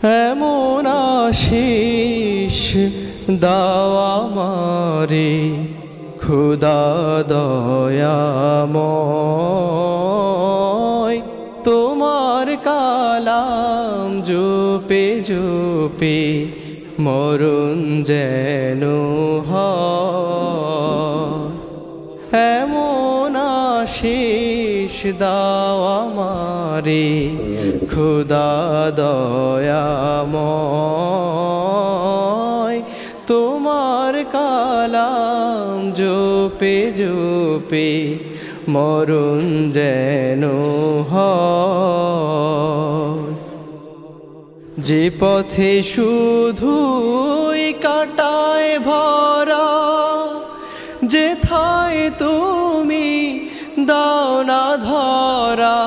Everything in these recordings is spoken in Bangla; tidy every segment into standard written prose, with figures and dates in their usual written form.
এমন আশিস দাও আমারে খুদা দয়াময়, তোমার কালাম জপে জপে মরণ যেন হয়। এমন আশিস দাও আমারে খুদা দয়াময়, তোমার কালাম জপে জপে মরণ যেন হয়। যে পথে শুধুই কাটায় ভরা, যেথায় তুমি দাও না ধরা।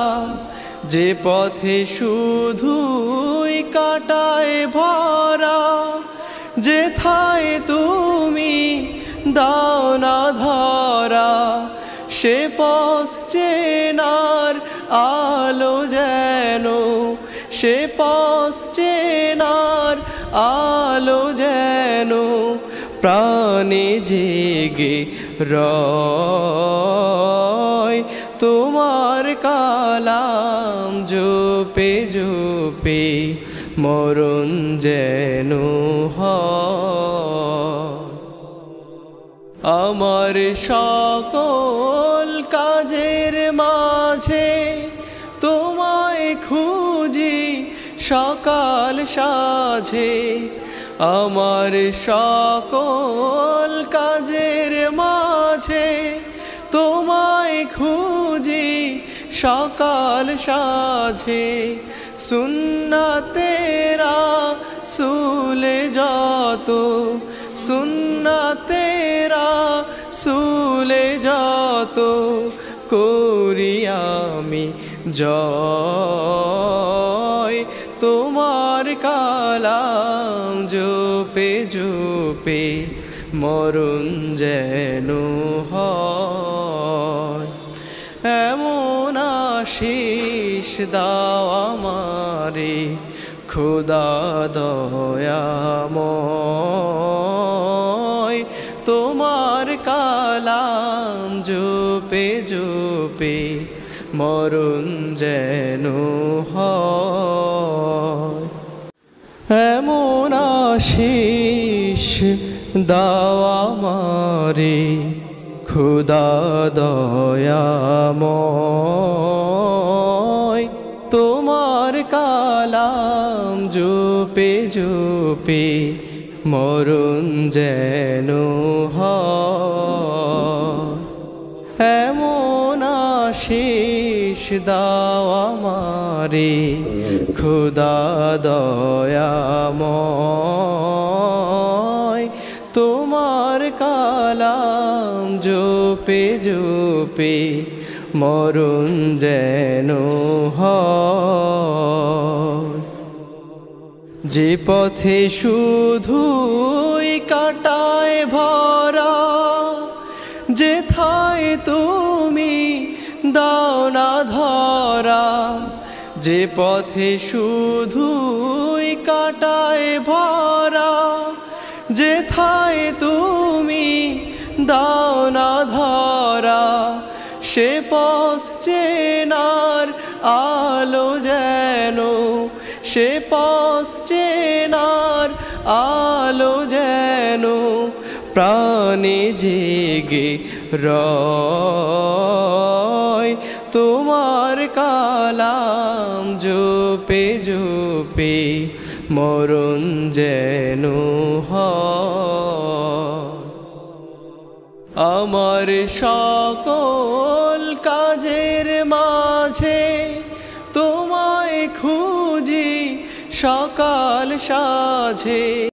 যে পথে শুধুই কাটায় ভরা, যেথায় তুমি দাও না ধরা। সে পথ চেনার আলো যেন, সে পথ চেনার আলো যেন প্রাণে জেগে রয়। তোমার কালাম জপে জপে মরণ যেন হয়। আমার সকল কাজের মাঝে তোমায় খুঁজি সকাল সাঝে। আমার সকল কাজের মাঝে তোমায় খুঁজি সকাল সাঝে। সুন্নাতেরা সুলে যত, সুন্নাতেরা সুলে যত করি আমি জয়। তোমার কালাম জপে জপে মরণ যেন হয়। এমন আশিস দাও আমারে খুদা দয়াময়, তোমার কালাম জপে জপে মরণ যেন হয়। এমন আশিস দাও আমারে খুদা দয়াময়, তোমার কালাম জপে জপে মরণ যেন হয়। এমন আশিস দাও আমারে খুদা দয়াময়, তোমার কালাম জপে জপে মরণ যেন হয়। যে পথে শুধুই কাটায় ভরা, যেথায় তুমি দাও না ধরা। যে পথে শুধুই কাটায় ভরা, যেথায় তুমি দাও না ধরা। সে পথ চেনার আলো যেন, সে পথ চেনার আলো যেন প্রাণে জেগে রয়। তোমার কালাম জপে জপে মরণ যেন হয়। আমার সকল কাজের মাঝে তোমায় খুঁজি সকাল সাঝে।